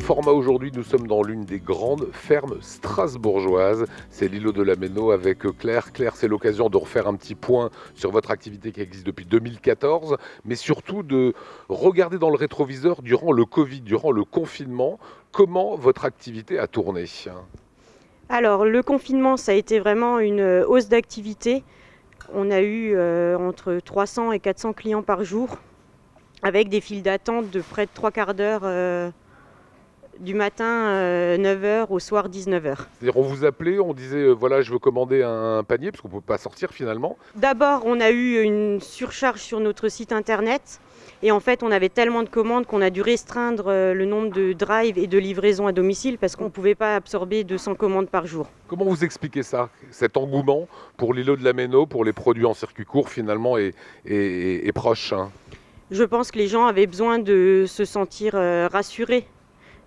format aujourd'hui, nous sommes dans l'une des grandes fermes strasbourgeoises. C'est l'îlot de la Méno avec Claire. Claire, c'est l'occasion de refaire un petit point sur votre activité qui existe depuis 2014, mais surtout de regarder dans le rétroviseur durant le Covid, durant le confinement, comment votre activité a tourné. Alors, le confinement, ça a été vraiment une hausse d'activité. On a eu entre 300 et 400 clients par jour, avec des files d'attente de près de 3/4 d'heure du matin 9h au soir 19h. C'est-à-dire, on vous appelait, on disait voilà, je veux commander un panier, parce qu'on ne peut pas sortir finalement. D'abord, on a eu une surcharge sur notre site internet. Et en fait, on avait tellement de commandes qu'on a dû restreindre le nombre de drives et de livraisons à domicile parce qu'on ne pouvait pas absorber 200 commandes par jour. Comment vous expliquez ça, cet engouement pour l'îlot de la Méno, pour les produits en circuit court finalement est proche Je pense que les gens avaient besoin de se sentir rassurés.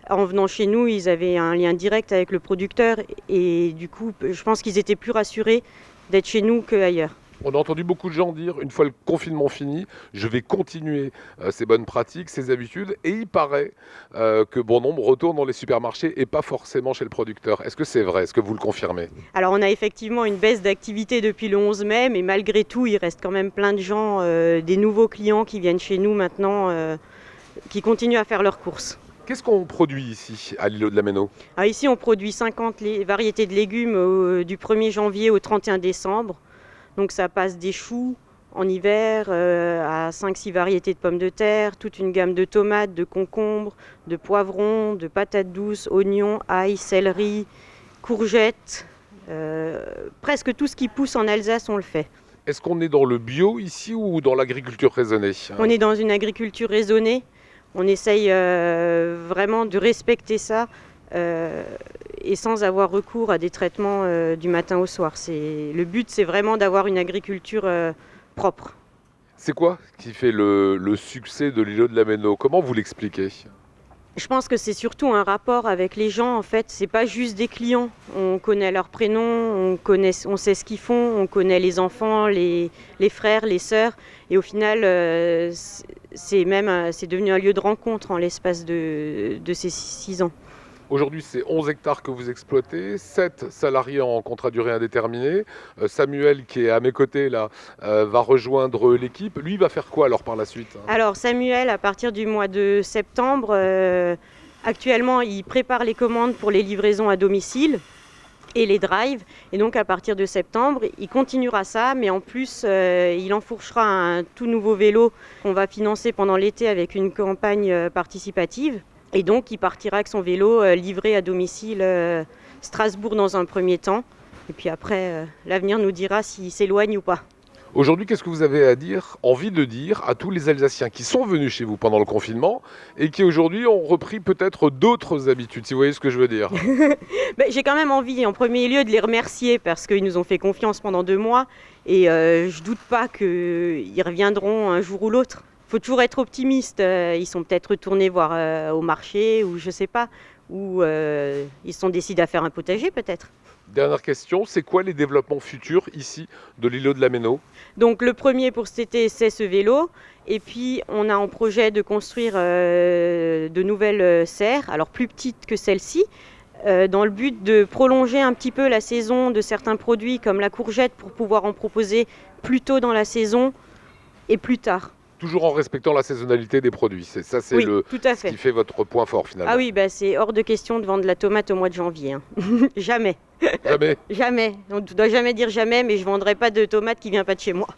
En venant chez nous, ils avaient un lien direct avec le producteur et du coup, je pense qu'ils étaient plus rassurés d'être chez nous qu'ailleurs. On a entendu beaucoup de gens dire, une fois le confinement fini, je vais continuer ces bonnes pratiques, ces habitudes. Et il paraît que bon nombre retournent dans les supermarchés et pas forcément chez le producteur. Est-ce que c'est vrai? Est-ce que vous le confirmez? Alors on a effectivement une baisse d'activité depuis le 11 mai, mais malgré tout, il reste quand même plein de gens, des nouveaux clients qui viennent chez nous maintenant, qui continuent à faire leurs courses. Qu'est-ce qu'on produit ici, à l'îlot de la Méno? Alors ici, on produit 50 variétés de légumes du 1er janvier au 31 décembre. Donc ça passe des choux en hiver à 5-6 variétés de pommes de terre, toute une gamme de tomates, de concombres, de poivrons, de patates douces, oignons, ail, céleri, courgettes. Presque tout ce qui pousse en Alsace, on le fait. Est-ce qu'on est dans le bio ici ou dans l'agriculture raisonnée? On est dans une agriculture raisonnée. On essaye vraiment de respecter ça. Et sans avoir recours à des traitements du matin au soir. Le but, c'est vraiment d'avoir une agriculture propre. C'est quoi qui fait le succès de l'îlot de la Méno? Comment vous l'expliquez? Je pense que c'est surtout un rapport avec les gens. En fait, c'est pas juste des clients. On connaît leurs prénoms, on sait ce qu'ils font, on connaît les enfants, les frères, les sœurs. Et au final, c'est devenu un lieu de rencontre en l'espace de ces 6 ans. Aujourd'hui, c'est 11 hectares que vous exploitez, 7 salariés en contrat durée indéterminée. Samuel, qui est à mes côtés, là, va rejoindre l'équipe. Lui, il va faire quoi alors par la suite? Alors Samuel, à partir du mois de septembre, actuellement, il prépare les commandes pour les livraisons à domicile et les drives. Et donc à partir de septembre, il continuera ça, mais en plus, il enfourchera un tout nouveau vélo qu'on va financer pendant l'été avec une campagne participative. Et donc, il partira avec son vélo livré à domicile Strasbourg dans un premier temps. Et puis après, l'avenir nous dira s'il s'éloigne ou pas. Aujourd'hui, qu'est-ce que vous avez envie de dire à tous les Alsaciens qui sont venus chez vous pendant le confinement et qui aujourd'hui ont repris peut-être d'autres habitudes, si vous voyez ce que je veux dire? J'ai quand même envie, en premier lieu, de les remercier parce qu'ils nous ont fait confiance pendant 2 mois. Et je ne doute pas qu'ils reviendront un jour ou l'autre. Il faut toujours être optimiste. Ils sont peut-être retournés voir au marché ou je sais pas, ou ils se sont décidés à faire un potager peut-être. Dernière question, c'est quoi les développements futurs ici de l'îlot de la Méno? Donc le premier pour cet été, c'est ce vélo. Et puis on a en projet de construire de nouvelles serres, alors plus petites que celle-ci, dans le but de prolonger un petit peu la saison de certains produits comme la courgette pour pouvoir en proposer plus tôt dans la saison et plus tard. Toujours en respectant la saisonnalité des produits. C'est ça, Oui, tout à fait. ce qui fait votre point fort finalement. Ah oui, c'est hors de question de vendre de la tomate au mois de janvier. Jamais. Jamais. Jamais. On ne doit jamais dire jamais, mais je ne vendrai pas de tomate qui ne vient pas de chez moi.